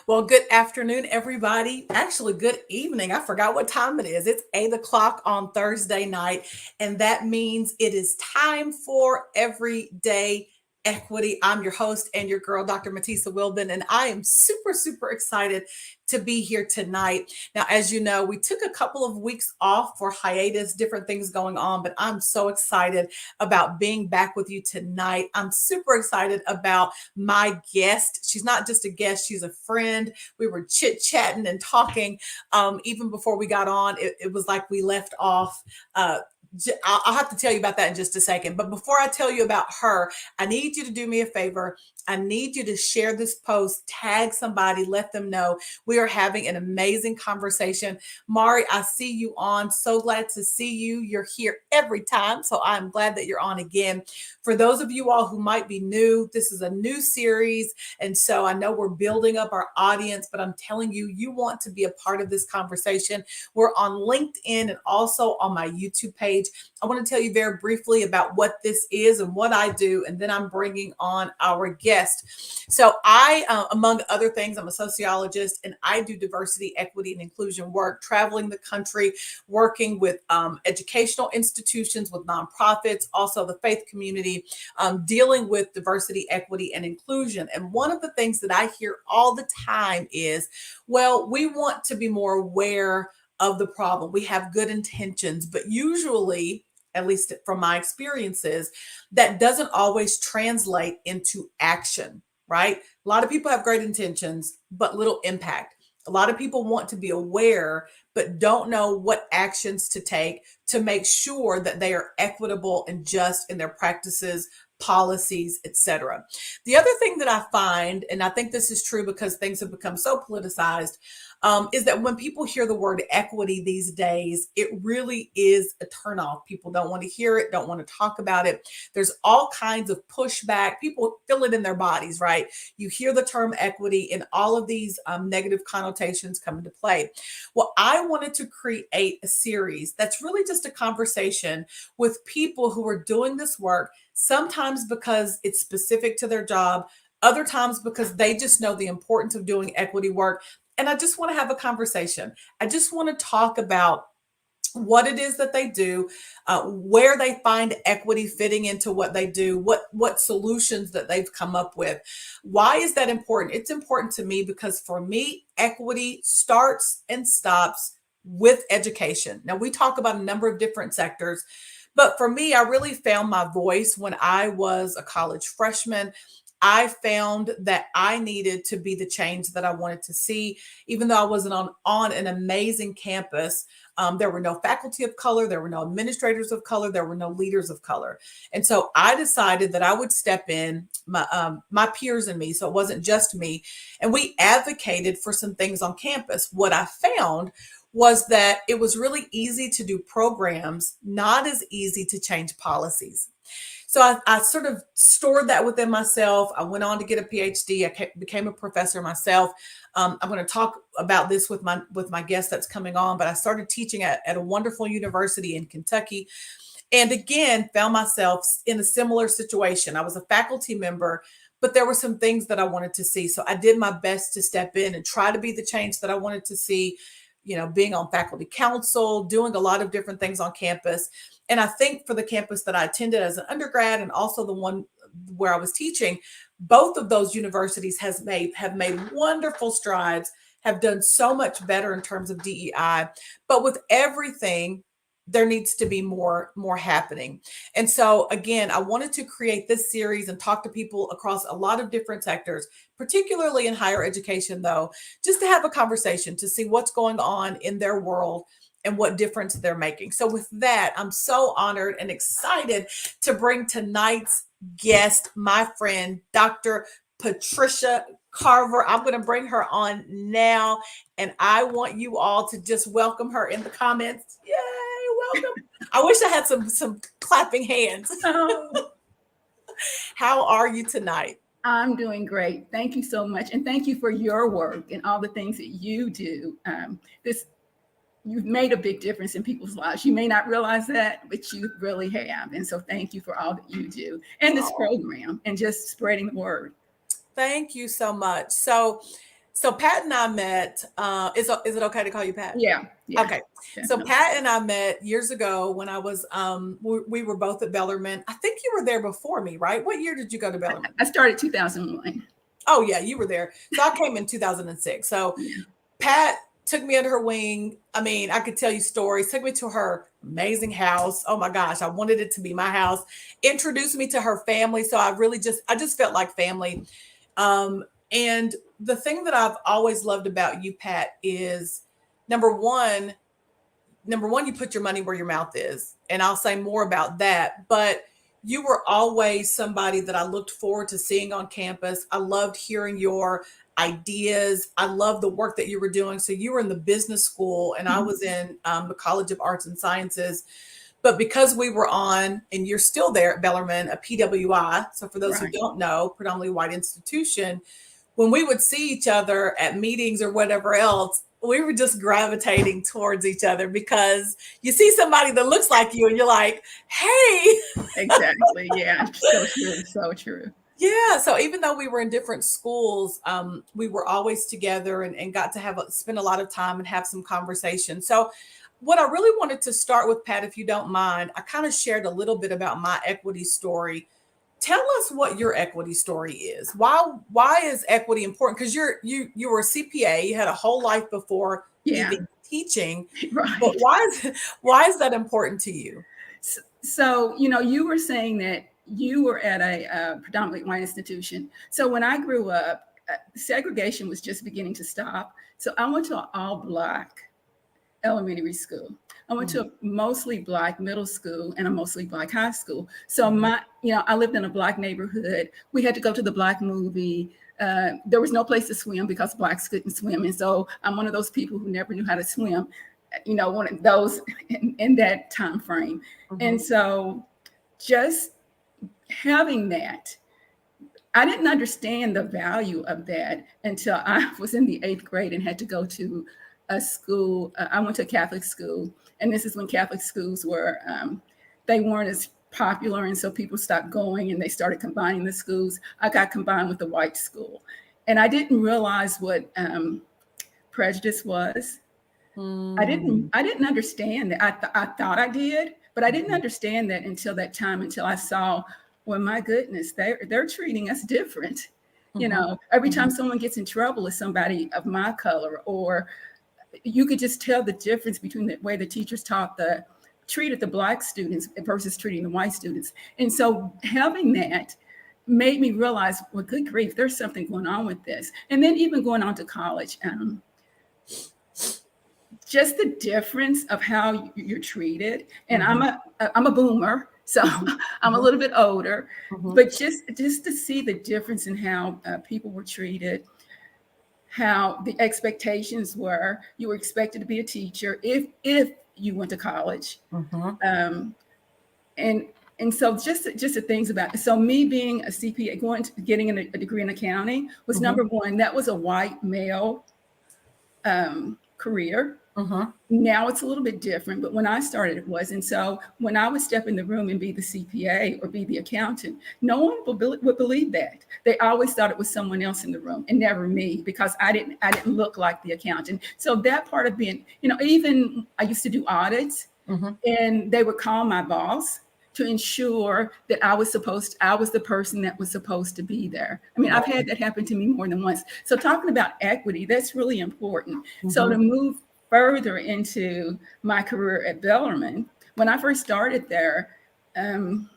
Well, good afternoon, everybody. Actually, good evening. I forgot what time it is. It's 8 o'clock on Thursday night, and that means it is time for Everyday Equity. I'm your host and your girl, Dr. Matisa Wilbon, and I am super, super excited to be here tonight. Now, as you know, we took a couple of weeks off for hiatus, different things going on, but I'm so excited about being back with you tonight. I'm super excited about my guest. She's not just a guest, she's a friend. We were chit chatting and talking even before we got on. It was like we left off. I'll have to tell you about that in just a second. But before I tell you about her, I need you to do me a favor. I need you to share this post, tag somebody, let them know we are having an amazing conversation. Mari, I see you on. So glad to see you. You're here every time. So I'm glad that you're on again. For those of you all who might be new, this is a new series. And so I know we're building up our audience, but I'm telling you, you want to be a part of this conversation. We're on LinkedIn and also on my YouTube page. I want to tell you very briefly about what this is and what I do, and then I'm bringing on our guest. So among other things, I'm a sociologist, and I do diversity, equity, and inclusion work, traveling the country, working with educational institutions, with nonprofits, also the faith community, dealing with diversity, equity, and inclusion. And one of the things that I hear all the time is, well, we want to be more aware of the problem. We have good intentions, but usually, at least from my experiences, that doesn't always translate into action, right? A lot of people have great intentions, but little impact. A lot of people want to be aware, but don't know what actions to take to make sure that they are equitable and just in their practices, policies, etc. The other thing that I find, and I think this is true because things have become so politicized, is that when people hear the word equity these days, it really is a turnoff. People don't want to hear it, don't want to talk about it. There's all kinds of pushback. People feel it in their bodies, right? You hear the term equity, and all of these negative connotations come into play. Well, I wanted to create a series that's really just a conversation with people who are doing this work, sometimes because it's specific to their job, other times because they just know the importance of doing equity work. And I just want to have a conversation. I just want to talk about what it is that they do, where they find equity fitting into what they do, what solutions that they've come up with. Why is that important? It's important to me because for me, equity starts and stops with education. Now, we talk about a number of different sectors, but for me, I really found my voice when I was a college freshman. I found that I needed to be the change that I wanted to see, even though I wasn't on an amazing campus. There were no faculty of color, there were no administrators of color, there were no leaders of color. And so I decided that I would step in, my peers and me, so it wasn't just me, and we advocated for some things on campus. What I found was that it was really easy to do programs, not as easy to change policies. So I sort of stored that within myself. I went on to get a PhD. Became a professor myself. I'm going to talk about this with my guest that's coming on, but I started teaching at a wonderful university in Kentucky. And again, found myself in a similar situation. I was a faculty member, but there were some things that I wanted to see. So I did my best to step in and try to be the change that I wanted to see, being on faculty council, doing a lot of different things on campus. And I think for the campus that I attended as an undergrad and also the one where I was teaching, both of those universities have made wonderful strides, have done so much better in terms of DEI. But with everything, there needs to be more happening. And so again, I wanted to create this series and talk to people across a lot of different sectors, particularly in higher education, though, just to have a conversation to see what's going on in their world and what difference they're making. So with that, I'm so honored and excited to bring tonight's guest, my friend, Dr. Patricia Carver. I'm going to bring her on now, and I want you all to just welcome her in the comments. Yay, welcome. I wish I had some clapping hands. Oh, How are you tonight? I'm doing great. Thank you so much. And thank you for your work and all the things that you do. You've made a big difference in people's lives. You may not realize that, but you really have. And so thank you for all that you do and this program and just spreading the word. Thank you so much. So So Pat and I met. Is it okay to call you Pat? Yeah, yeah, Okay. So definitely. Pat and I met years ago when I was we were both at Bellarmine. I think you were there before me, right? What year did you go to Bellarmine? I started 2001. Oh yeah, you were there. So I came in 2006. So Yeah, Pat took me under her wing. I mean, I could tell you stories. Took me to her amazing house. Oh my gosh, I wanted it to be my house. Introduced me to her family. So I just felt like family. Um, and the thing that I've always loved about you, Pat, is number one, you put your money where your mouth is. And I'll say more about that. But you were always somebody that I looked forward to seeing on campus. I loved hearing your ideas. I loved the work that you were doing. So you were in the business school, and I mhm, was in the College of Arts and Sciences. But because we were on, and you're still there at Bellarmine, a PWI, so for those who right. don't know, predominantly white institution, when we would see each other at meetings or whatever else, we were just gravitating towards each other because you see somebody that looks like you and you're like, hey. Exactly. Yeah, so true, so true. Yeah. So even though we were in different schools, we were always together and got to spend a lot of time and have some conversation. So what I really wanted to start with, Pat, if you don't mind, I kind of shared a little bit about my equity story. Tell us what your equity story is. Why is equity important? Because you were a CPA, you had a whole life before Yeah, even teaching, but right. why is that important to you? So, you know, you were saying that you were at a predominantly white institution. So when I grew up, segregation was just beginning to stop. So I went to an all Black elementary school. I went to Mhm, a mostly Black middle school and a mostly Black high school. So mhm, I lived in a Black neighborhood. We had to go to the Black movie. There was no place to swim because Blacks couldn't swim. And so I'm one of those people who never knew how to swim, one of those in that time frame. And mhm, so just having that, I didn't understand the value of that until I was in the 8th grade and had to go to a school. I went to a Catholic school, and this is when Catholic schools they weren't as popular, and so people stopped going, and they started combining the schools. I got combined with the white school, and I didn't realize what prejudice was. mm, I didn't understand that. I thought I did, but I didn't mhm, understand that until I saw, well, my goodness, they're treating us different. mhm, Every time mhm, someone gets in trouble with somebody of my color, or you could just tell the difference between the way the teachers treated the Black students versus treating the white students. And so having that made me realize, well, good grief, there's something going on with this. And then even going on to college, just the difference of how you're treated. And mhm, I'm a boomer, so mhm, I'm a mhm, little bit older, mhm, but just to see the difference in how people were treated, how the expectations were. You were expected to be a teacher if you went to college, mhm, um, and and so just the things about, so me being a CPA, getting a degree in accounting was mhm, number one. That was a white male career. mhm, Now it's a little bit different, but when I started, it was. And so when I would step in the room and be the CPA or be the accountant, no one would believe that. They always thought it was someone else in the room and never me, because I didn't look like the accountant. So that part of being, even I used to do audits, mhm. and they would call my boss to ensure that I was the person that was supposed to be there. I mean, I've Right. had that happen to me more than once. So talking about equity, that's really important. So Mhm, to move further into my career at Bellarmine, when I first started there, um,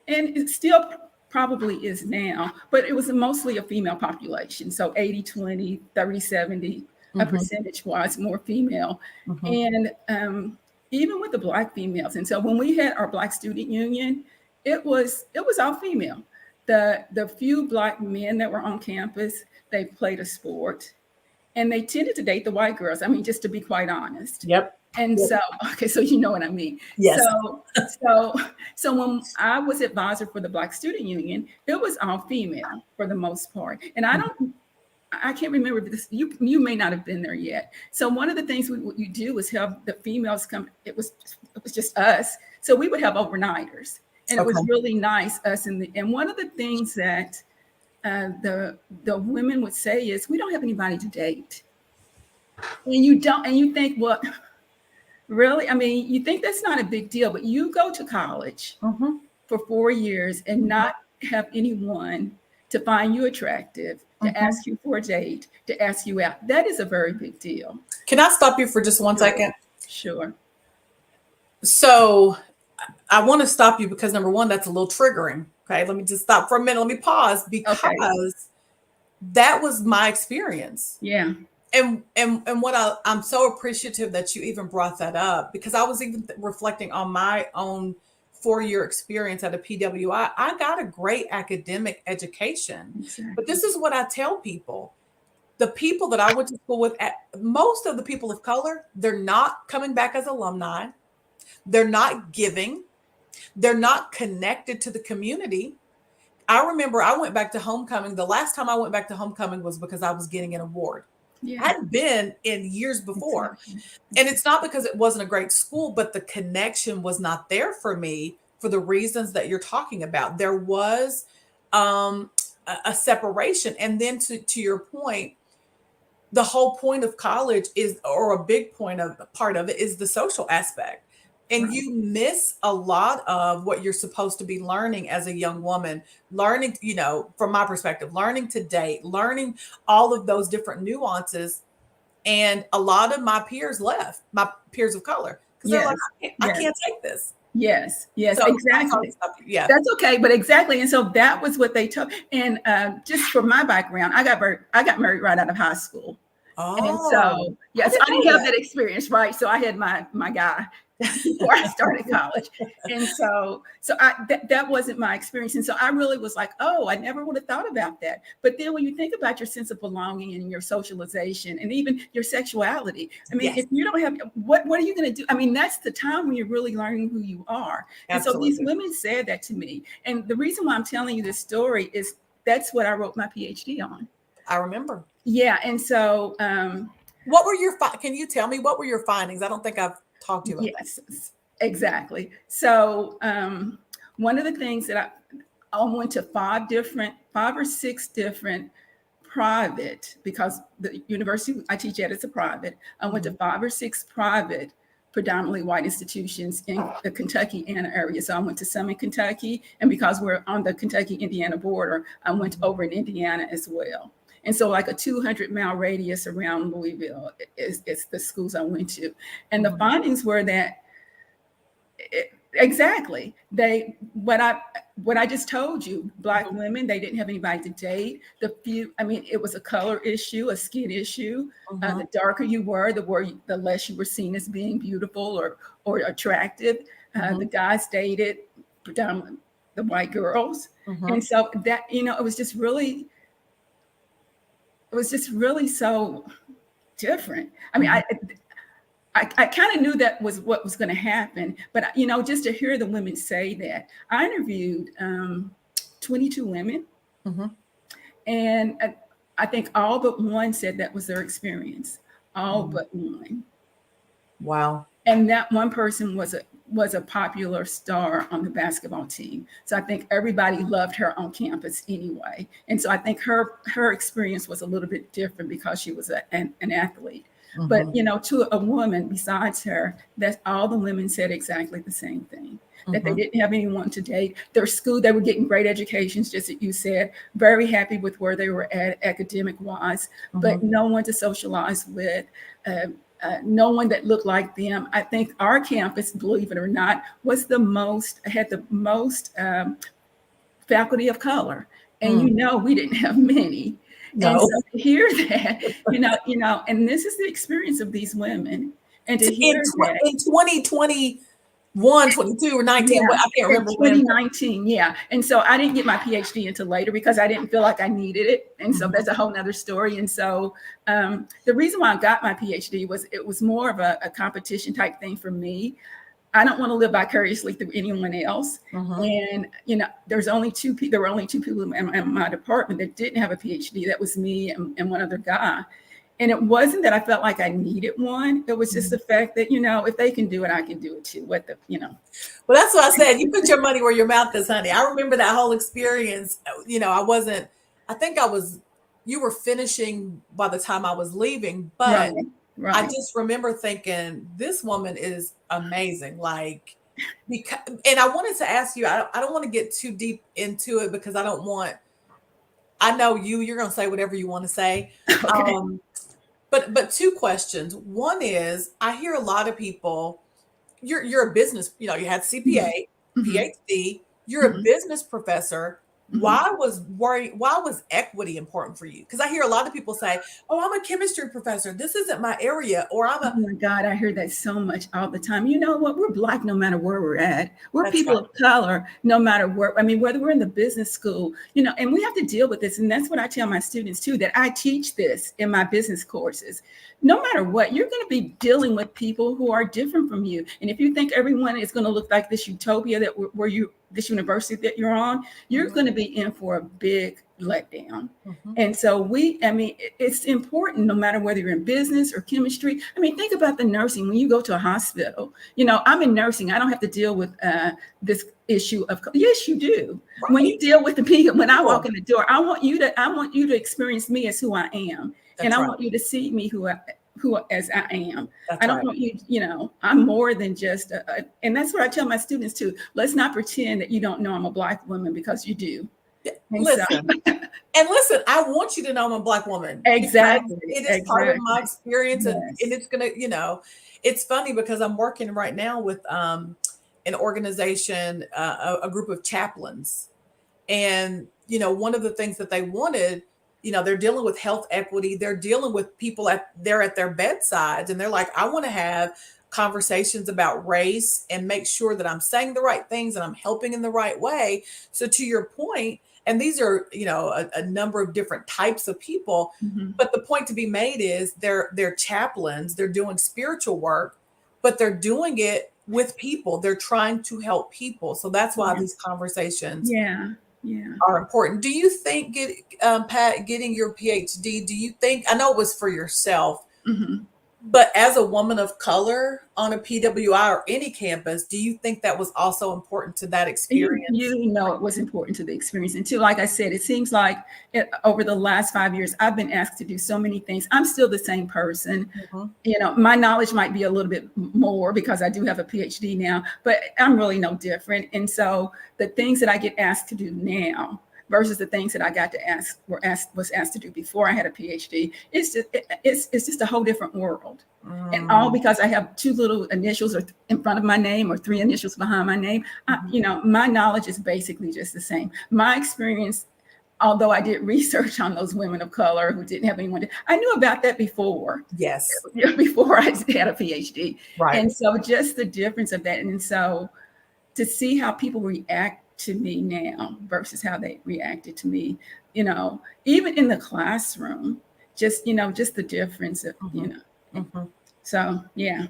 and it still probably is now, but it was mostly a female population. So 80-20, 30-70, a mhm, percentage wise, more female. mhm, And even with the Black females. And so when we had our Black student union, it was all female. The few Black men that were on campus, they played a sport, and they tended to date the white girls. I mean, just to be quite honest. Yep. And Yep. so, okay, so you know what I mean. Yes. So when I was advisor for the Black Student Union, it was all female for the most part. And I can't remember this. You may not have been there yet. So one of the things you do is have the females come. It was just us. So we would have overnighters, and it was Okay. really nice, us and one of the things that the women would say is, we don't have anybody to date. And you don't, and you think, well, really? I mean, you think that's not a big deal, but you go to college for 4 years and not have anyone to find you attractive, to ask you for a date, to ask you out. That is a very big deal. Can I stop you for just one second? Sure. So I want to stop you because number one, that's a little triggering. Okay. Let me just stop for a minute. Let me pause because that was my experience. Yeah. And what I'm so appreciative that you even brought that up, because I was even reflecting on my own 4-year experience at a PWI. I got a great academic education, but this is what I tell people. The people that I went to school with, most of the people of color, they're not coming back as alumni. They're not giving. They're not connected to the community. I remember I went back to homecoming. The last time I went back to homecoming was because I was getting an award. Yeah. I hadn't been in years before. And it's not because it wasn't a great school, but the connection was not there for me for the reasons that you're talking about. There was a separation. And then to your point, the whole point of college is, or a big part of it is the social aspect. And you miss a lot of what you're supposed to be learning as a young woman, learning, from my perspective, learning to date, learning all of those different nuances. And a lot of my peers left, my peers of color, because they're like, I can't take this. Yes, So, exactly. Yeah, that's okay, but exactly. And so that was what they told. And just for my background, I got married right out of high school. And so, yes, I didn't have that experience, right? So I had my guy before I started college. And so that wasn't my experience. And so I really was like, oh, I never would have thought about that. But then when you think about your sense of belonging and your socialization and even your sexuality, I mean, if you don't have, what are you going to do? I mean, that's the time when you're really learning who you are. Absolutely. And so these women said that to me. And the reason why I'm telling you this story is that's what I wrote my PhD on. I remember. Yeah. And so, what were your, can you tell me, what were your findings? I don't think I've talked to you about that. Exactly. So one of the things that I went to 5 or 6 different private, because the university I teach at is a private. I went to 5 or 6 private, predominantly white institutions in the Kentucky-Indiana area. So I went to some in Kentucky, and because we're on the Kentucky-Indiana border, I went over in Indiana as well. And so like a 200-mile radius around Louisville is the schools I went to. And the findings were that exactly what I just told you, Black women, they didn't have anybody to date. It was a color issue, a skin issue. The darker you were, the less you were seen as being beautiful or attractive. The guys dated predominantly the white girls. And so that, it was just really so different. I mean, I kind of knew that was what was going to happen, but just to hear the women say that. I interviewed 22 women, and I think all but one said that was their experience. All but one. Wow. And that one person was a popular star on the basketball team. So I think everybody loved her on campus anyway. And so I think her experience was a little bit different because she was an athlete. But, to a woman besides her, that all the women said exactly the same thing, that they didn't have anyone to date. Their school, they were getting great educations, just as you said, very happy with where they were at academic wise, but no one to socialize with. No one that looked like them. I think our campus, believe it or not, had the most faculty of color. And we didn't have many. No. And so to hear that, and this is the experience of these women. And to hear that in 2021, 22 or 19, I can't remember. 2019, yeah. And so I didn't get my PhD until later because I didn't feel like I needed it. And so that's a whole nother story. And so the reason why I got my PhD was it was more of a competition type thing for me. I don't want to live vicariously through anyone else. And, there were only 2 people in my department that didn't have a PhD. That was me and one other guy. And it wasn't that I felt like I needed one. It was just the fact that, if they can do it, I can do it too. Well, that's what I said. You put your money where your mouth is, honey. I remember that whole experience. I wasn't I think you were finishing by the time I was leaving, Right, but I right. just remember thinking, this woman is amazing. Like, because, and I wanted to ask you, I don't want to get too deep into it because I know you're going to say whatever you want to say. Okay. Um, but two questions. One is, I hear a lot of people, you're a business, you had Mhm, CPA, mhm, PhD, you're a mhm, business professor. mhm. Why was equity important for you? Because I hear a lot of people say, "Oh, I'm a chemistry professor. This isn't my area," or Oh my God, I hear that so much all the time. You know what? We're Black no matter where we're at. We're that's people right. of color no matter where. I mean, whether we're in the business school, and we have to deal with this. And that's what I tell my students too, that I teach this in my business courses. No matter what, you're going to be dealing with people who are different from you. And if you think everyone is going to look like this utopia this university that you're on, you're Mhm, going to be in for a big letdown. mhm. And so it's important no matter whether you're in business or chemistry. I mean, think about the nursing. When you go to a hospital, I'm in nursing. I don't have to deal with this issue of, yes, you do. When you Right. deal with the people, when I walk People. in the door, I want you to experience me as who I am. And That's I right. want you to see me who as I am. I That's don't right. want you, I'm more than just and that's what I tell my students too. Let's not pretend that you don't know I'm a Black woman, because you do. Yeah, And so listen. And listen, I want you to know I'm a Black woman because exactly, it is part of my exactly. experience, and Yes. it's gonna, it's funny because I'm working right now with an organization, a group of chaplains, and one of the things that they wanted, they're dealing with health equity, they're dealing with people at their bedsides, and they're like, I want to have conversations about race and make sure that I'm saying the right things and I'm helping in the right way. So to your point, and these are a number of different types of people, Mhm. but the point to be made is they're chaplains, they're doing spiritual work, but they're doing it with people, they're trying to help people. So that's why Yeah. these conversations Yeah. Yeah. are important. Do you think, Pat, getting your PhD, do you think, I know it was for yourself, Mhm. but as a woman of color on a PWI or any campus, do you think that was also important to that experience? You know it was important to the experience. And too, like I said, it seems like over the last 5 years, I've been asked to do so many things. I'm still the same person. Mhm. My knowledge might be a little bit more because I do have a PhD now, but I'm really no different. And so the things that I get asked to do now versus the things that I got to was asked to do before I had a PhD, it's just a whole different world. And all Mm, because I have two little initials or in front of my name or three initials behind my name, mhm. my knowledge is basically just the same. My experience, although I did research on those women of color who didn't have anyone, I knew about that before, Yes, before I had a PhD. right. And so just the difference of that. And so to see how people react to me now versus how they reacted to me, even in the classroom, just the difference of, Mhm, mhm. so yeah.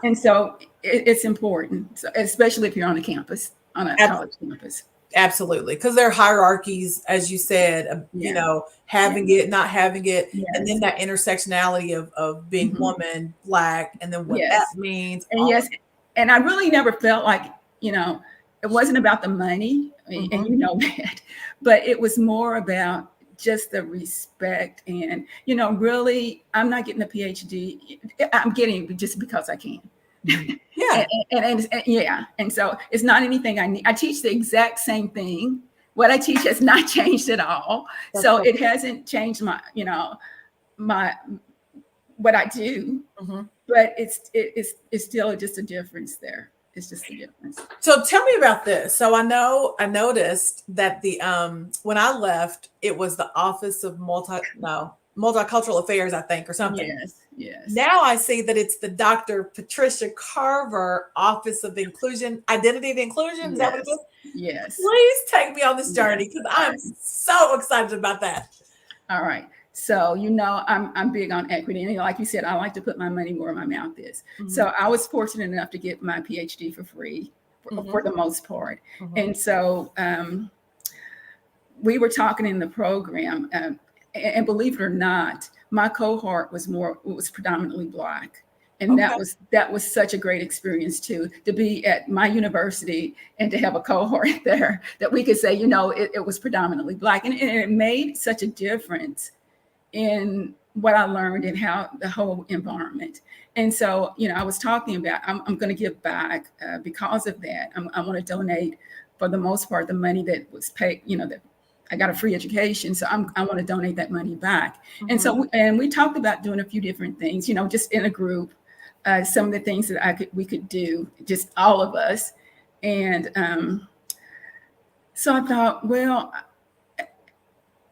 And so it's important, so, especially if you're on a campus, on a Ab- college campus. Absolutely, because there are hierarchies, as you said, Yeah. Yeah. having it, not having it, and then Yes. that intersectionality of being Mhm. woman, Black, and then what that Yes. means. And All yes, and I really never felt like, it wasn't about the money, and mhm. that, but it was more about just the respect and, really, I'm not getting a PhD. I'm getting it just because I can. Mhm. and, Yeah, and yeah, and so it's not anything I need. I teach the exact same thing. What I teach has not changed at all. that's So so it hasn't changed my what I do, mhm. but it's still just a difference there. It's just a difference. So tell me about this. So I noticed that the when I left, it was the Office of Multicultural Affairs, I think, or something. Yes, yes, Now I see that it's the Dr. Patricia Carver Office of Identity and Inclusion. Is that what it yes, is? yes, Please take me on this journey yes. because All I'm right. so excited about that. All right. So, I'm big on equity. And like you said, I like to put my money where my mouth is. Mhm, So I was fortunate enough to get my PhD for free for mhm, the most part. mhm, And so we were talking in the program, and believe it or not, my cohort was predominantly Black. And that was such a great experience too, to be at my university and to have a cohort there that we could say, it was predominantly Black, and it made such a difference in what I learned and how the whole environment. And so, I was talking about, I'm going to give back because of that. I want to donate, for the most part, the money that was paid, that I got a free education. So I want to donate that money back. Mm-hmm. And so, we talked about doing a few different things, just in a group, some of the things that we could do, just all of us. And so I thought, well,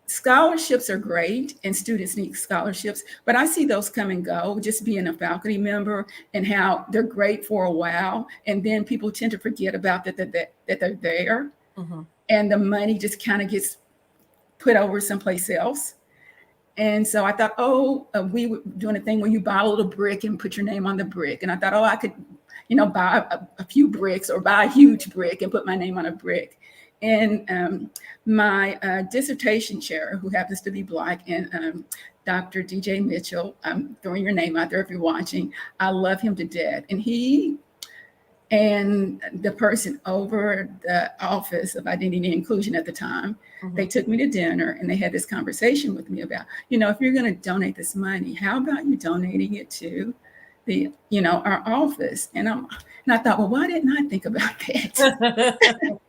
scholarships are great and students need scholarships, but I see those come and go, just being a faculty member, and how they're great for a while. And then people tend to forget about that they're there. Mm-hmm. And the money just kind of gets put over someplace else. And so I thought, we were doing a thing where you buy a little brick and put your name on the brick. And I thought, I could, buy a few bricks or buy a huge brick and put my name on a brick. And my dissertation chair, who happens to be Black, and Dr. DJ Mitchell, I'm throwing your name out there if you're watching. I love him to death. And he and the person over the Office of Identity and Inclusion at the time, mm-hmm. they took me to dinner and they had this conversation with me about, if you're going to donate this money, how about you donating it to our office? And I thought, well, why didn't I think about that?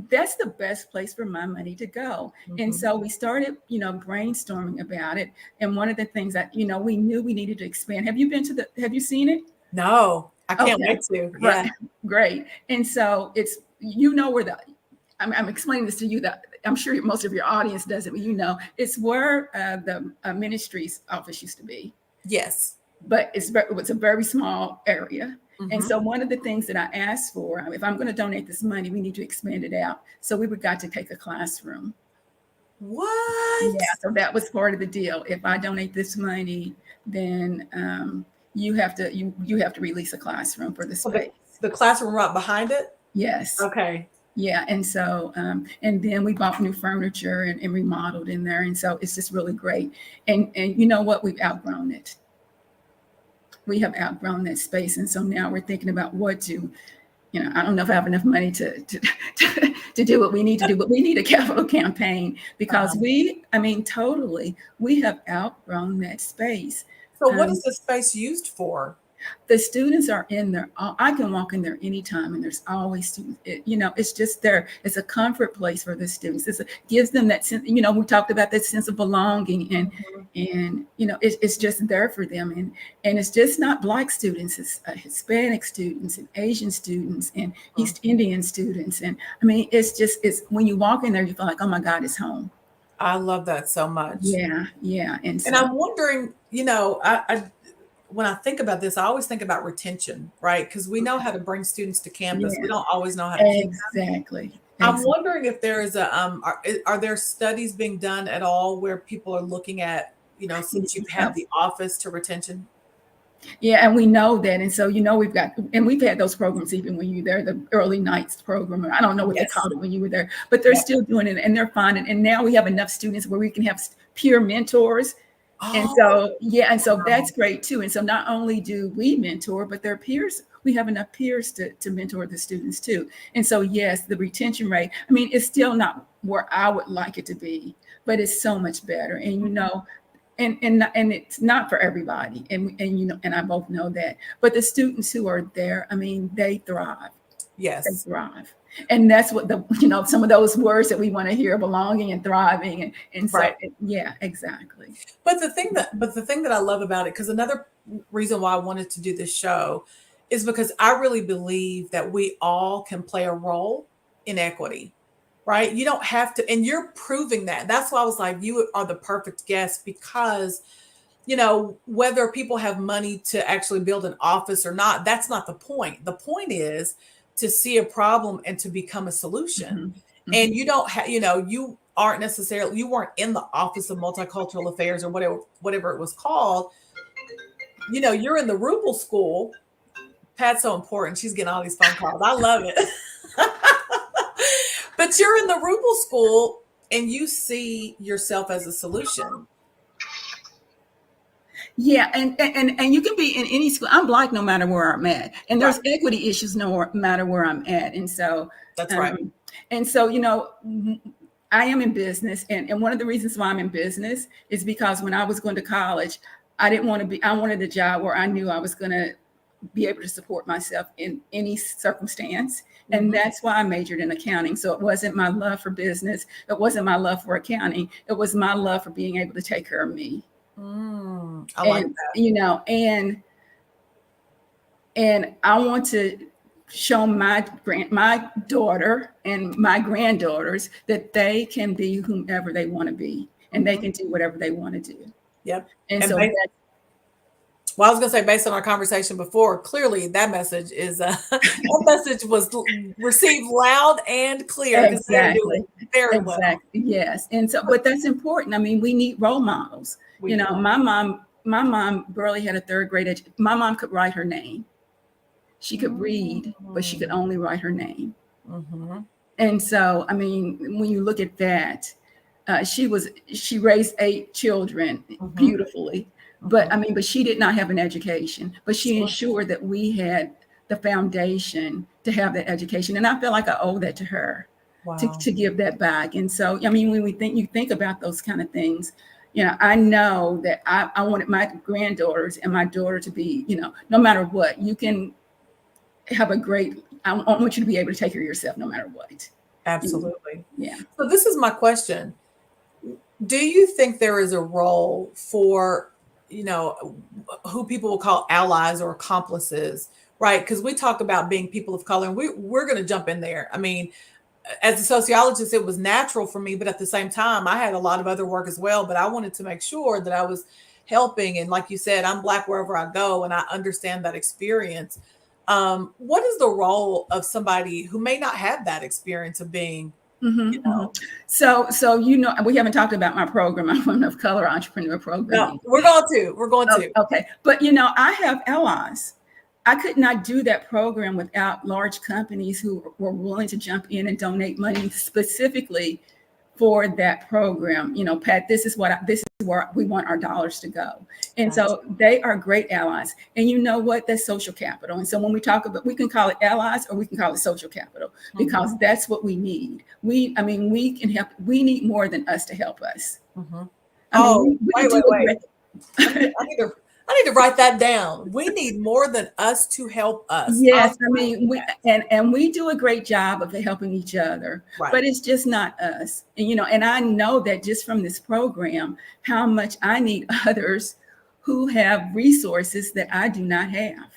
That's the best place for my money to go. Mm-hmm. And so we started, brainstorming about it. And one of the things that, we knew we needed to expand. Have you seen it? No, I can't wait to. Yeah. Right. Great. And so it's, where I'm explaining this to you, that I'm sure most of your audience doesn't, but it's where the ministry's office used to be. Yes. But it's a very small area. Mm-hmm. And so one of the things that I asked for, if I'm going to donate this money, we need to expand it out. So we got to take a classroom. What? Yeah. So that was part of the deal. If I donate this money, then you have to release a classroom for the space. The classroom right behind it? Yes. Okay. Yeah. And so, and then we bought new furniture and remodeled in there. And so it's just really great. And you know what? We've outgrown it. We have outgrown that space. And so now we're thinking about what to, I don't know if I have enough money to do what we need to do, but we need a capital campaign because we have outgrown that space. So what is the space used for? The students are in there. I can walk in there anytime, and there's always students. It's just there. It's a comfort place for the students. It gives them that sense. We talked about that sense of belonging, and it's just there for them. And it's just not Black students. It's Hispanic students and Asian students and East Indian students. And it's when you walk in there, you feel like, oh my God, it's home. I love that so much. Yeah. And I'm wondering, when I think about this, I always think about retention, right? Because we know how to bring students to campus. Yeah. We don't always know how to keep them. Exactly. I'm wondering if there is are there studies being done at all where people are looking at, since you've had the office, to retention? Yeah, and we know that. And so, we've had those programs even when you were there, the early nights program, or I don't know what they called it when you were there, but they're still doing it and they're finding. And now we have enough students where we can have peer mentors. And so, that's great too. And so not only do we mentor, but their peers, we have enough peers to mentor the students too. And so, yes, the retention rate, it's still not where I would like it to be, but it's so much better. And, and it's not for everybody. And I both know that, but the students who are there, they thrive. Yes. They thrive. And that's what some of those words that we want to hear, belonging and thriving. And so, right. Yeah, exactly. But the thing that I love about it, because another reason why I wanted to do this show is because I really believe that we all can play a role in equity, right? You don't have to, and you're proving that. That's why I was like, you are the perfect guest, because, whether people have money to actually build an office or not, that's not the point. The point is to see a problem and to become a solution. Mm-hmm. And you don't have, you weren't in the Office of Multicultural Affairs or whatever it was called. You're in the Ruble School. Pat's so important. She's getting all these phone calls. I love it. But you're in the Ruble School and you see yourself as a solution. Yeah, and you can be in any school. I'm Black no matter where I'm at, and Right. there's equity issues no matter where I'm at. And so, That's right. I am in business, and one of the reasons why I'm in business is because when I was going to college, I didn't want to be. I wanted a job where I knew I was going to be able to support myself in any circumstance. And that's why I majored in accounting. So it wasn't my love for business. It wasn't my love for accounting. It was my love for being able to take care of me. I like that. And I want to show my daughter and my granddaughters that they can be whomever they want to be, and they can do whatever they want to do. Yep. And so well, I was going to say, based on our conversation before, clearly that message is that message was received loud and clear. Exactly. Very well. Yes. And so, but that's important. I mean, we need role models. My mom barely had a third grade education. My mom could write her name. She could read, but she could only write her name. And so, I mean, when you look at that, she raised 8 children beautifully. But I mean, but she did not have an education, but she ensured that we had the foundation to have that education. And I feel like I owe that to her. Wow. to give that back. And so, I mean, when you think about those kind of things, I know that I wanted my granddaughters and my daughter to be, no matter what, you can have I want you to be able to take care of yourself no matter what. Absolutely. Yeah. So this is my question. Do you think there is a role for, who people will call allies or accomplices, right? Because we talk about being people of color, and we're going to jump in there. I mean, as a sociologist, it was natural for me, but at the same time, I had a lot of other work as well, but I wanted to make sure that I was helping. And like you said, I'm Black wherever I go, and I understand that experience. What is the role of somebody who may not have that experience of being, So, we haven't talked about my program, my Women of Color Entrepreneur Program. No, we're going to. Okay. But, I have allies. I could not do that program without large companies who were willing to jump in and donate money specifically for that program. Pat, this is where we want our dollars to go. And so they are great allies. And you know what? That's social capital. And so when we talk about, we can call it allies or we can call it social capital, because that's what we need. We can help. We need more than us to help us. Wait. I need to write that down. We need more than us to help us. Yes, I mean, we do a great job of helping each other, but it's just not us. And and I know that just from this program, how much I need others who have resources that I do not have.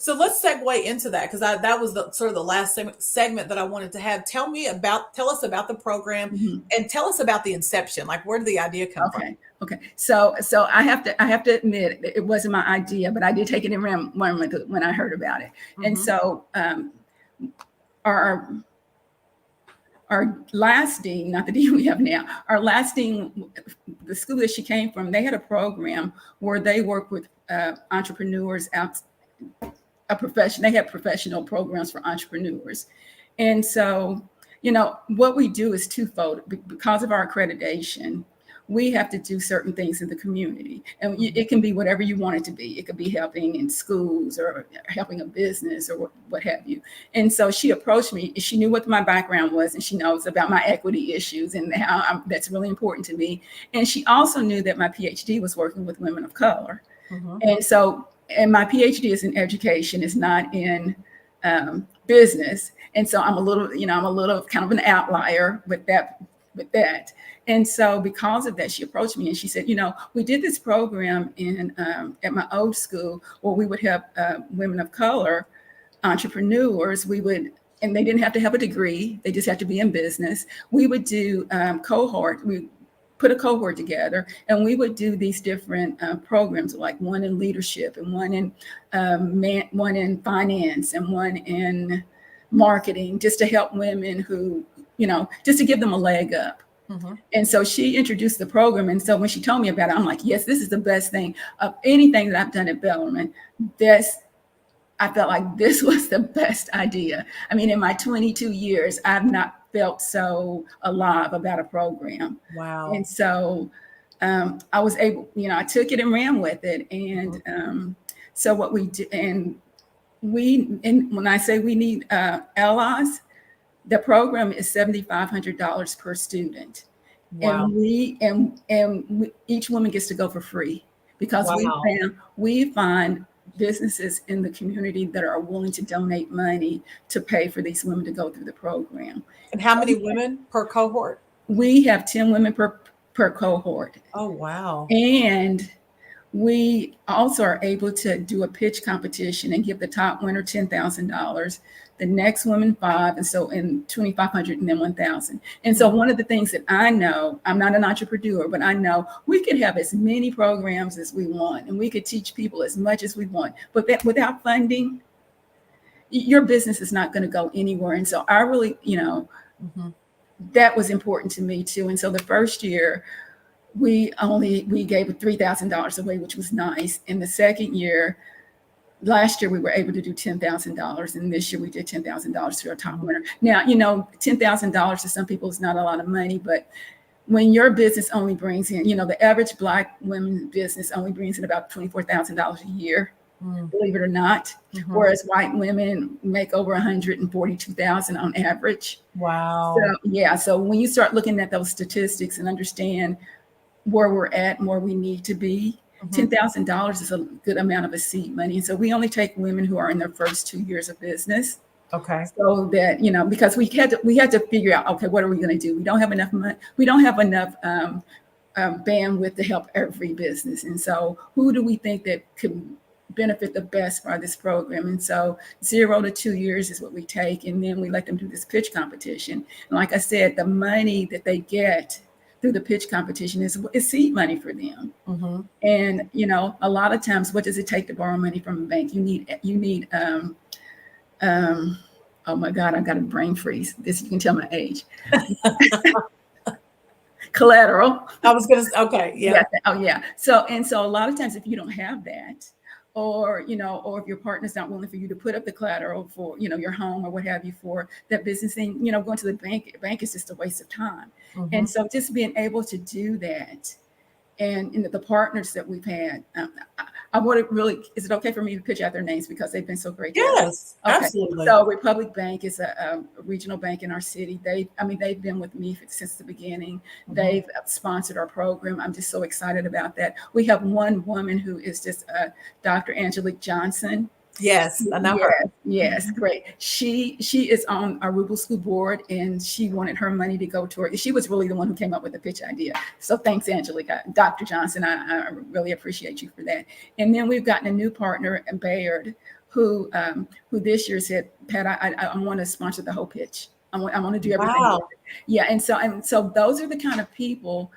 So let's segue into that, because that was the last segment that I wanted to have. Tell us about the program and tell us about the inception. Like, where did the idea come from? Okay. So I have to admit it wasn't my idea, but I did take it in when I heard about it. And so our last dean, not the dean we have now, our last dean, the school that she came from, they had a program where they work with entrepreneurs out. They have professional programs for entrepreneurs. And so, what we do is twofold. Because of our accreditation, we have to do certain things in the community. And it can be whatever you want it to be. It could be helping in schools or helping a business or what have you. And so she approached me. She knew what my background was, and she knows about my equity issues and how that's really important to me. And she also knew that my PhD was working with women of color. And my PhD is in education, it's not in business. And so I'm a little kind of an outlier with that. And so because of that, she approached me and she said, we did this program at my old school where we would have women of color entrepreneurs. And they didn't have to have a degree. They just had to be in business. We would do cohort. We put a cohort together, and we would do these different programs, like one in leadership and one in finance and one in marketing, just to help women who, just to give them a leg up. And so she introduced the program. And so when she told me about it, I'm like, yes, this is the best thing of anything that I've done at Bellarmine. I felt like this was the best idea. I mean, in my 22 years, I've not felt so alive about a program. Wow. And so I was able, I took it and ran with it. And so what we do, and when I say we need allies, the program is $7,500 per student. Wow. And each woman gets to go for free, because Wow. we find businesses in the community that are willing to donate money to pay for these women to go through the program. And how many women per cohort? We have 10 women per cohort. Oh, wow. And we also are able to do a pitch competition and give the top winner $10,000, the next woman 5, and so in 2,500, and then 1,000. And so one of the things that I know, I'm not an entrepreneur, but I know we could have as many programs as we want, and we could teach people as much as we want, but that without funding, your business is not going to go anywhere. And so I really, that was important to me too. And so the first year, we gave $3,000 away, which was nice. In the second year, last year we were able to do $10,000, and this year we did $10,000 to our top winner. Now, $10,000 to some people is not a lot of money, but when your business only brings in, the average Black women business only brings in about $24,000 a year, believe it or not, whereas white women make over $142,000 on average. Wow. So when you start looking at those statistics and understand where we're at and where we need to be, $10,000 is a good amount of a seed money. And so we only take women who are in their first 2 years of business. Okay. So that, because we had to figure out, okay, what are we going to do? We don't have enough money. We don't have enough bandwidth to help every business. And so who do we think that could benefit the best by this program? And so 0 to 2 years is what we take. And then we let them do this pitch competition. And like I said, the money that they get through the pitch competition is seed money for them. And, a lot of times, what does it take to borrow money from a bank? You need, oh my God, I've got a brain freeze. This, you can tell my age. Collateral. I was going to, okay. Yeah. Oh yeah. So a lot of times if you don't have that, or if your partner's not willing for you to put up the collateral for, your home or what have you for that business thing, going to the bank is just a waste of time. And so just being able to do that, and the partners that we've had, I want to really, is it okay for me to pitch out their names because they've been so great? Yes, okay. Absolutely. So Republic Bank is a regional bank in our city. They've been with me since the beginning. They've sponsored our program. I'm just so excited about that. We have one woman who is just Dr. Angelique Johnson. Yes, I know her. Yes, great. She is on our Rubel School board, and she wanted her money to go toward. She was really the one who came up with the pitch idea. So thanks, Angelica. Dr. Johnson, I really appreciate you for that. And then we've gotten a new partner, Bayard, who this year said, Pat, I want to sponsor the whole pitch. I want to do everything. Wow. Yeah, and so those are the kind of people,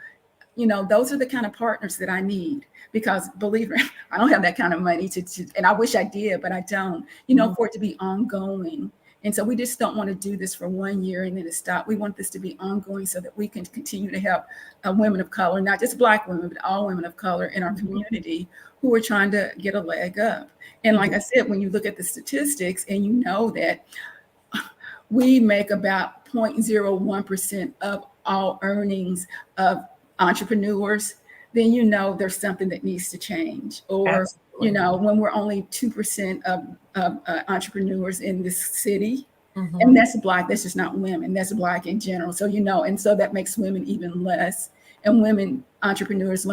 those are the kind of partners that I need. Because believe me, I don't have that kind of money to and I wish I did, but I don't, for it to be ongoing. And so we just don't want to do this for 1 year and then to stop. We want this to be ongoing so that we can continue to help women of color, not just Black women, but all women of color in our community who are trying to get a leg up. And like I said, when you look at the statistics and you know that we make about 0.01% of all earnings of entrepreneurs, then there's something that needs to change. Or, Absolutely. When we're only 2% of entrepreneurs in this city, and that's Black, that's just not women, that's Black in general. So, and so that makes women even less. And women entrepreneurs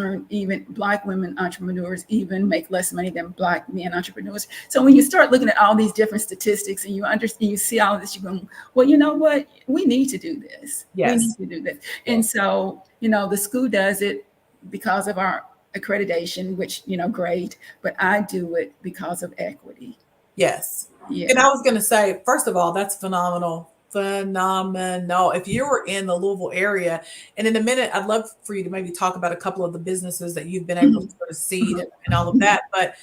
Black women entrepreneurs even make less money than Black men entrepreneurs. So when you start looking at all these different statistics and you understand, you see all of this, you go, well, you know what? We need to do this. Yes. We need to do this. And so, the school does it because of our accreditation, which, great, but I do it because of equity. Yes. Yeah. And I was going to say, first of all, that's phenomenal. If you were in the Louisville area, and in a minute, I'd love for you to maybe talk about a couple of the businesses that you've been able to sort of seed and all of that. But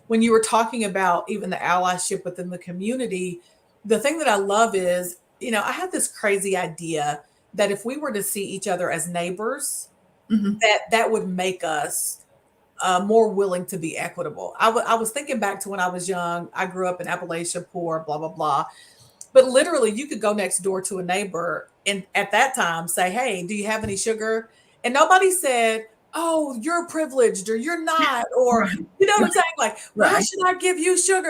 when you were talking about even the allyship within the community, the thing that I love is, I have this crazy idea that if we were to see each other as neighbors, that would make us more willing to be equitable. I was thinking back to when I was young. I grew up in Appalachia, poor, blah, blah, blah. But literally, you could go next door to a neighbor and at that time say, hey, do you have any sugar? And nobody said, oh, you're privileged or you're not, or Right. you know what I'm saying? Like, why Right. should I give you sugar?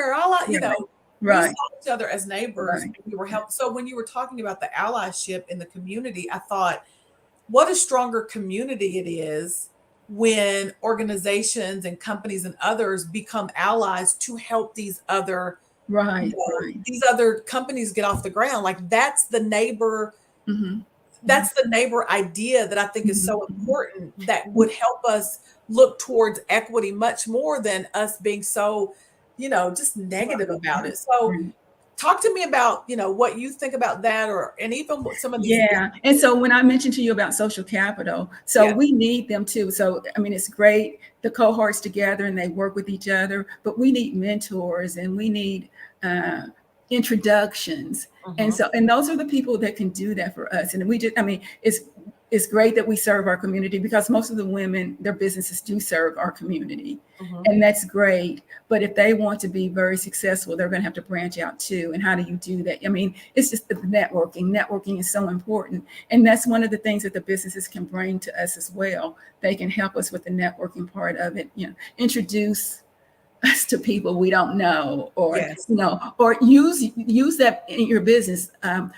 You Right. know, we saw Right. each other as neighbors Right. and we were helping. So when you were talking about the allyship in the community, I thought, what a stronger community it is when organizations and companies and others become allies to help these other, you Right. know, Right. these other companies get off the ground. Like Mhm. Mhm. that's the neighbor idea that I think is Mhm. so Mhm. important that would help us look towards equity much more than us being so, just negative Right. about it. So Right. talk to me about, what you think about that, or and even what some of these Yeah. And so when I mentioned to you about social capital, so yeah. we need them too. So, I mean, it's great. The cohorts together and they work with each other, but we need mentors and we need uh, introductions. And Mhm. so, and those are the people that can do that for us. And we just, I mean, it's great that we serve our community because most of the women, their businesses do serve our community. Mhm. And that's great. But if they want to be very successful, they're going to have to branch out too. And how do you do that? I mean, it's just the networking. Networking is so important. And that's one of the things that the businesses can bring to us as well. They can help us with the networking part of it, introduce us to people we don't know, or Yes. or use that in your business.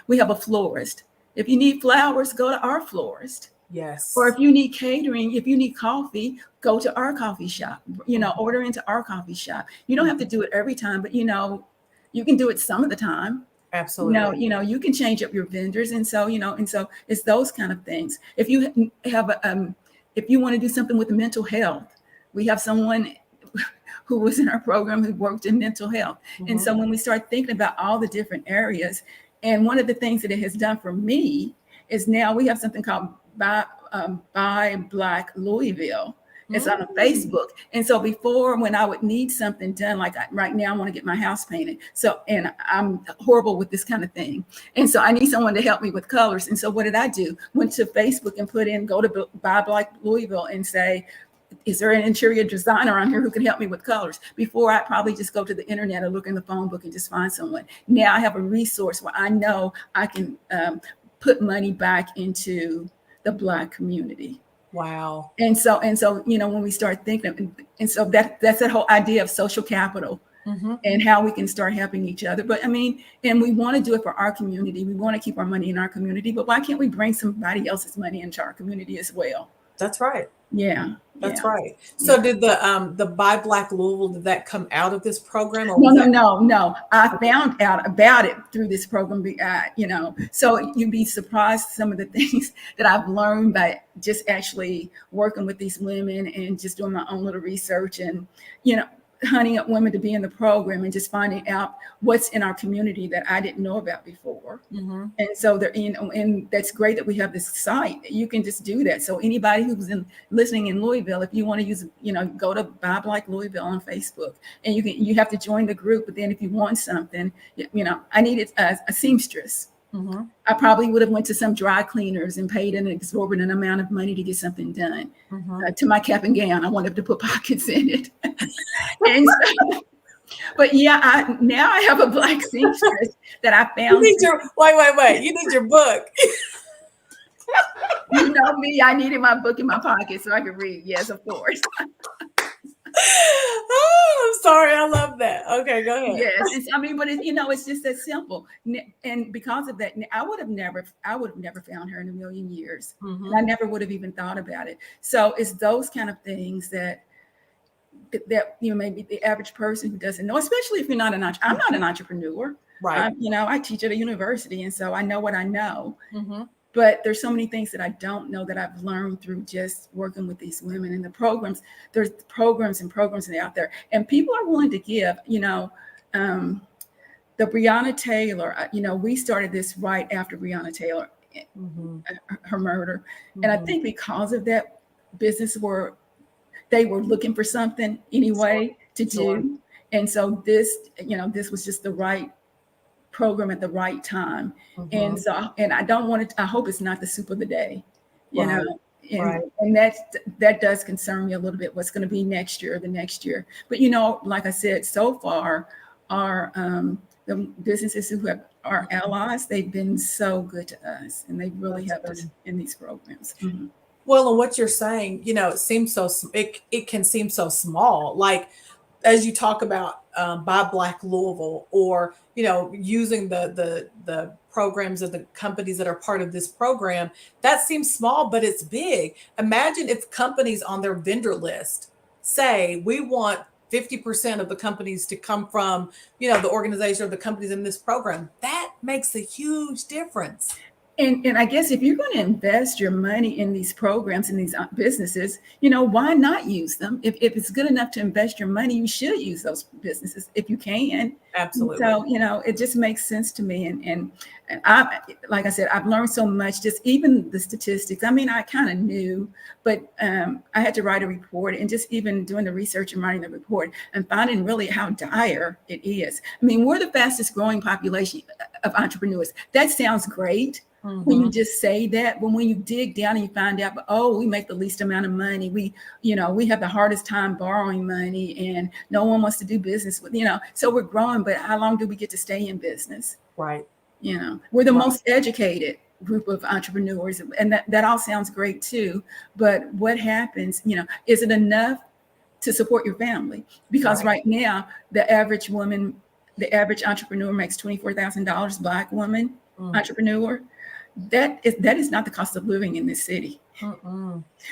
We have a florist. If you need flowers, go to our florist. Or Yes. if you need catering, if you need coffee, go to our coffee shop. Mhm. Order into our coffee shop. You don't have to Mhm. do it every time, but you can do it some of the time. Absolutely. You can change up your vendors, and so it's those kind of things. If you have if you want to do something with mental health, we have someone who was in our program who worked in mental health. And Mhm. so when we start thinking about all the different areas, and one of the things that it has done for me is now we have something called Buy Black Louisville. It's on Mm. Facebook. And so before, when I would need something done, like right now, I want to get my house painted. So, and I'm horrible with this kind of thing. And so I need someone to help me with colors. And so what did I do? Went to Facebook and put in, go to Buy Black Louisville and say, is there an interior designer on here who can help me with colors? Before, I'd probably just go to the internet or look in the phone book and just find someone. Now I have a resource where I know I can put money back into the Black community. Wow. And so, when we start thinking, and so that's that whole idea of social capital Mhm. and how we can start helping each other. But I mean, and we want to do it for our community. We want to keep our money in our community, but why can't we bring somebody else's money into our community as well? That's right. Yeah, That's yeah, right. yeah. So did the Buy Black Louisville, did that come out of this program, or No, was no, that no, no. I okay? found out about it through this program. So you'd be surprised some of the things that I've learned by just actually working with these women and just doing my own little research and, you know, hunting up women to be in the program and just finding out what's in our community that I didn't know about before. Mhm. And so and that's great that we have this site. You can just do that. So anybody who's listening in Louisville, if you want to use, go to Bob Like Louisville on Facebook, and you have to join the group. But then if you want something, I needed a seamstress. Mhm. I probably would have went to some dry cleaners and paid an exorbitant amount of money to get something done. Mhm. To my cap and gown, I wanted to put pockets in it. And so, but yeah, now I have a Black seamstress that I You found. need your wait. You need your book. You know me, I needed my book in my pocket so I could read. Yes, of course. Oh, I'm sorry. I love that. Okay, go ahead. Yes, but it's just that simple. And because of that, I would have never found her in a million years, and I Mhm. never would have even thought about it. So it's those kind of things that maybe the average person who doesn't know, especially if you're not I'm not an entrepreneur. Right. I teach at a university, and so I know what I know. Mhm. But there's so many things that I don't know that I've learned through just working with these women and the programs. There's programs and programs out there, and people are willing to give. The Breonna Taylor. We started this right after Breonna Taylor, Mhm. her murder, and I Mhm. think because of that, they were looking for something Sure. anyway to Sure. do, and so this was just the right program at the right time. And Mhm. so, and I don't want it, I hope it's not the soup of the day, you know, Right. and, Right. and that does concern me a little bit, what's going to be next year, or the next year. But, like I said, so far, the businesses who have our allies, they've been so good to us, and they really That's helped us good. in these programs. Mhm. Well, and what you're saying, it seems it can seem so small. Like as you talk about Buy Black Louisville, or using the programs of the companies that are part of this program, that seems small, but it's big. Imagine if companies on their vendor list say, we want 50% of the companies to come from the organization or the companies in this program. That makes a huge difference. And I guess if you're going to invest your money in these programs, in these businesses, why not use them? If it's good enough to invest your money, you should use those businesses if you can. Absolutely. So, it just makes sense to me. And I, like I said, I've learned so much, just even the statistics. I mean, I kind of knew, but I had to write a report, and just even doing the research and writing the report and finding really how dire it is. I mean, we're the fastest growing population of entrepreneurs. That sounds great. Mm-hmm. When you just say that, but when you dig down and you find out, we make the least amount of money. We have the hardest time borrowing money, and no one wants to do business with, so we're growing, but how long do we get to stay in business? Right. We're the most educated group of entrepreneurs, and that all sounds great too. But what happens, is it enough to support your family? Because right now, the average entrepreneur makes $24,000, Black woman entrepreneur. That is not the cost of living in this city.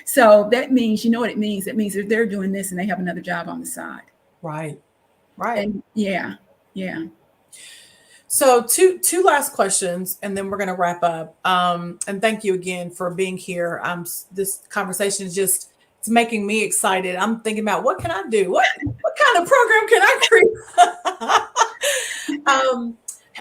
So that means, what it means? It means that they're doing this and they have another job on the side. Right. And yeah. So two last questions, and then we're going to wrap up. And thank you again for being here. This conversation is it's making me excited. I'm thinking about, what can I do? What kind of program can I create?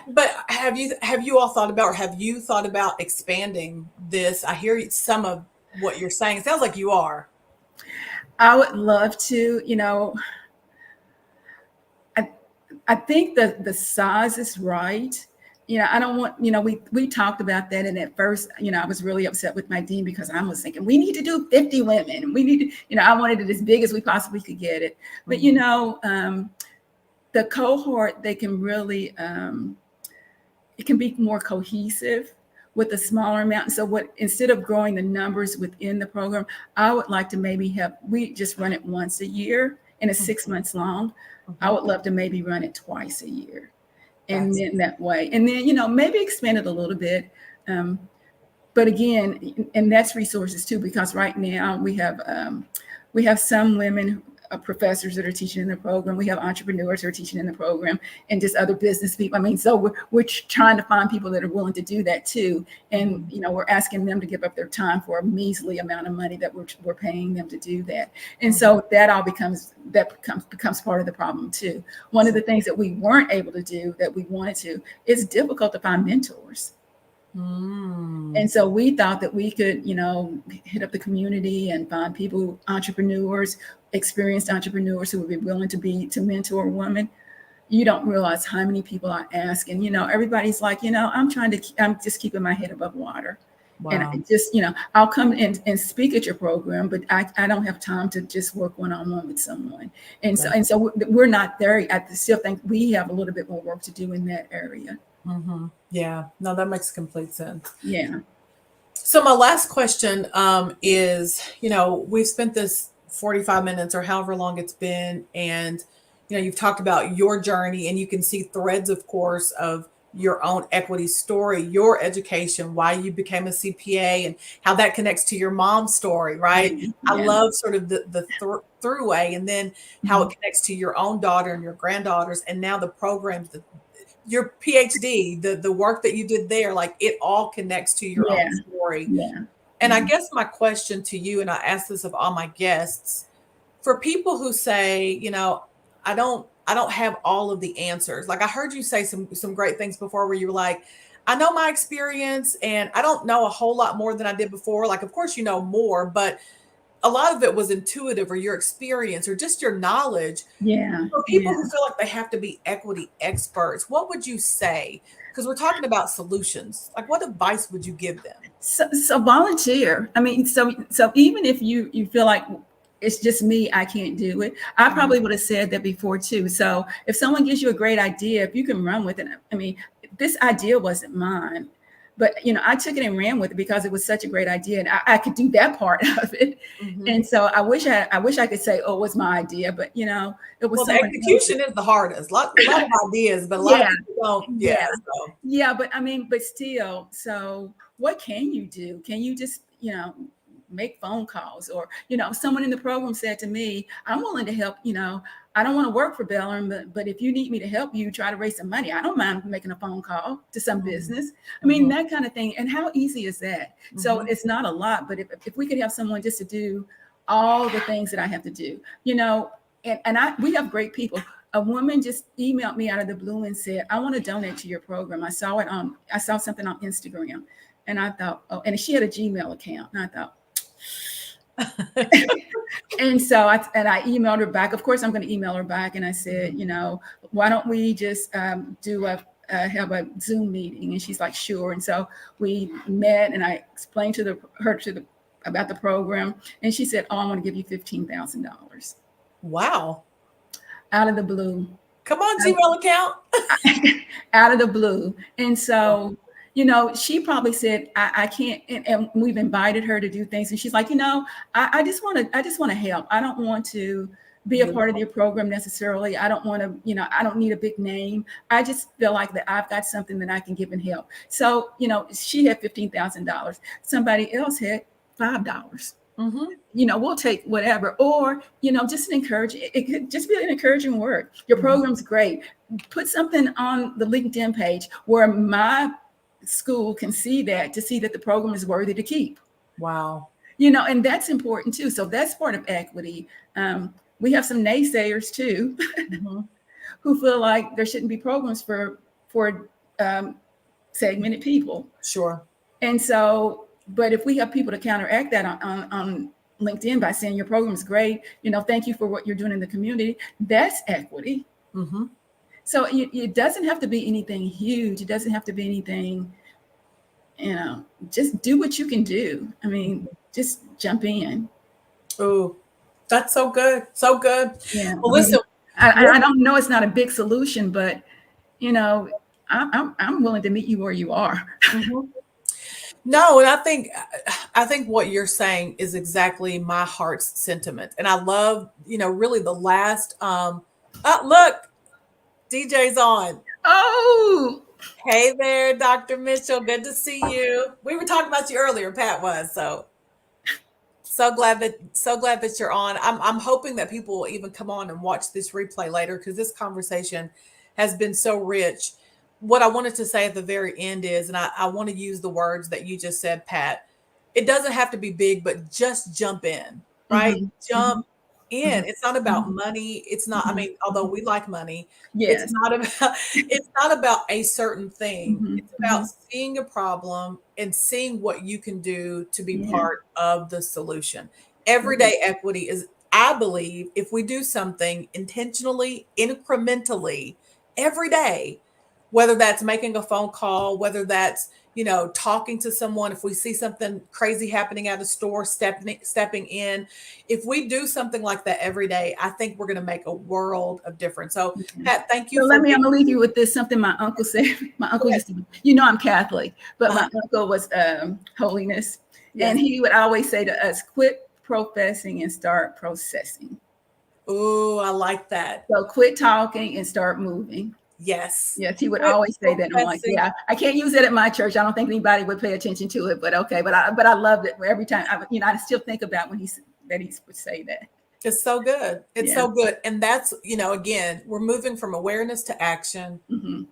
But have you all thought about, or have you thought about expanding this? I hear some of what you're saying. It sounds like you are. I would love to, I think that the size is right. I don't want, we talked about that. And at first, I was really upset with my dean, because I was thinking, we need to do 50 women. We need to, I wanted it as big as we possibly could get it. But, the cohort, they can really, it can be more cohesive with a smaller amount. So instead of growing the numbers within the program, I would like to maybe we just run it once a year, and it's 6 months long. I would love to maybe run it twice a year. And then that way, and then, maybe expand it a little bit. But again, and that's resources too, because right now we have some women, professors that are teaching in the program. We have entrepreneurs who are teaching in the program, and just other business people. I mean, so we're trying to find people that are willing to do that too. And, we're asking them to give up their time for a measly amount of money that we're paying them to do that. And so that all becomes part of the problem too. One of the things that we weren't able to do that we wanted to, it's difficult to find mentors. And so we thought that we could, hit up the community and find people, entrepreneurs, experienced entrepreneurs who would be willing to mentor a woman. You don't realize how many people I ask, and everybody's like, I'm just keeping my head above water. Wow. And I just, I'll come and speak at your program, but I don't have time to just work one-on-one with someone. And so we're not there. I still think we have a little bit more work to do in that area. Yeah, no, that makes complete sense. Yeah. So my last question is, we've spent this 45 minutes or however long it's been, and you've talked about your journey, and you can see threads, of course, of your own equity story, your education, why you became a CPA, and how that connects to your mom's story, right? Yeah. I love sort of the throughway, and then how it connects to your own daughter and your granddaughters, and now the programs, your PhD, the work that you did there, like it all connects to your own story. Yeah. And I guess my question to you, and I ask this of all my guests, for people who say, I don't have all of the answers. Like I heard you say some great things before, where you were like, I know my experience and I don't know a whole lot more than I did before. Like, of course, more, but a lot of it was intuitive, or your experience, or just your knowledge. Yeah. For people who feel like they have to be equity experts, what would you say? Because we're talking about solutions. Like, what advice would you give them? So volunteer. I mean, so even if you feel like it's just me, I can't do it, I probably would have said that before too. So if someone gives you a great idea, if you can run with it. I mean, this idea wasn't mine. but I took it and ran with it because it was such a great idea, and I could do that part of it. Mhm. And so I wish I could say, oh, it was my idea, but it was Well, the someone else's. execution is the hardest. A lot of ideas, but a lot of Yeah, people don't. yeah, Yeah. So yeah. But I mean, but still, so what can you do? Can you just, make phone calls? Or, someone in the program said to me, I'm willing to help, I don't want to work for Bellarmine, but if you need me to help you try to raise some money, I don't mind making a phone call to some business. I mean, that kind of thing. And how easy is that? So it's not a lot, but if we could have someone just to do all the things that I have to do, we have great people. A woman just emailed me out of the blue and said, I want to donate to your program. I saw something on Instagram, and I thought, oh, and she had a Gmail account, and I thought, and so I emailed her back. Of course, I'm going to email her back. And I said, why don't we just have a Zoom meeting? And she's like, sure. And so we met, and I explained to her about the program. And she said, oh, I want to give you $15,000. wow. Out of the blue. Come on, Gmail account. Out of the blue. And so, she probably said, I can't, and we've invited her to do things. And she's like, I just want to help. I don't want to be a part of your program necessarily. I don't want to, I don't need a big name. I just feel like that I've got something that I can give and help. So, she had $15,000. Somebody else had $5. We'll take whatever, or, just it could just be an encouraging word. Your program's great. Put something on the LinkedIn page where my school can see that, to see that the program is worthy to keep. Wow. And that's important too. So that's part of equity. We have some naysayers too, who feel like there shouldn't be programs for segmented people. Sure. And so, but if we have people to counteract that on LinkedIn by saying your program is great, thank you for what you're doing in the community, that's equity. So it doesn't have to be anything huge. It doesn't have to be anything, just do what you can do. I mean, just jump in. Oh, that's so good. So good. Yeah. Well, listen, I don't know, it's not a big solution, but I'm willing to meet you where you are. No, and I think what you're saying is exactly my heart's sentiment. And I love, really the last look, DJ's on. Oh, hey there, Dr. Mitchell. Good to see you. We were talking about you earlier, Pat was. So glad that you're on. I'm hoping that people will even come on and watch this replay later, because this conversation has been so rich. What I wanted to say at the very end is, and I want to use the words that you just said, Pat, it doesn't have to be big, but just jump in, right? Jump in. It's not about money. It's not, I mean, although we like money, yes. it's not about a certain thing. It's about seeing a problem and seeing what you can do to be part of the solution. Everyday equity is, I believe, if we do something intentionally, incrementally, every day, whether that's making a phone call, whether that's, talking to someone, if we see something crazy happening at a store, stepping in, if we do something like that every day, I think we're going to make a world of difference. So Pat, thank you. So I'm going to leave you with this, something my uncle said. My uncle used to, I'm Catholic, but my uncle was holiness. Yes. And he would always say to us, quit professing and start processing. Oh, I like that. So quit talking and start moving. Yes. Yes, he would always say that. I'm like, yeah, I can't use it at my church. I don't think anybody would pay attention to it, but okay. But I loved it every time. I still think about when he would say that. It's so good. It's so good. And that's, again, we're moving from awareness to action,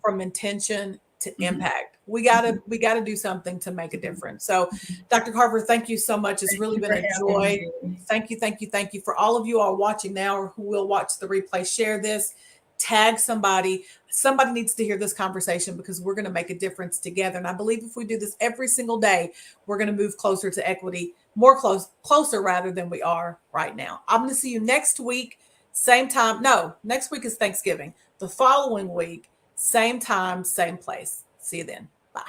from intention to impact. We gotta do something to make a difference. So Dr. Carver, thank you so much. It's really been a joy. Thank you. For all of you all watching now or who will watch the replay, share this. Tag somebody. Somebody needs to hear this conversation, because we're going to make a difference together. And I believe if we do this every single day, we're going to move closer to equity, closer rather than we are right now. I'm going to see you next week, same time. No, next week is Thanksgiving. The following week, same time, same place. See you then. Bye.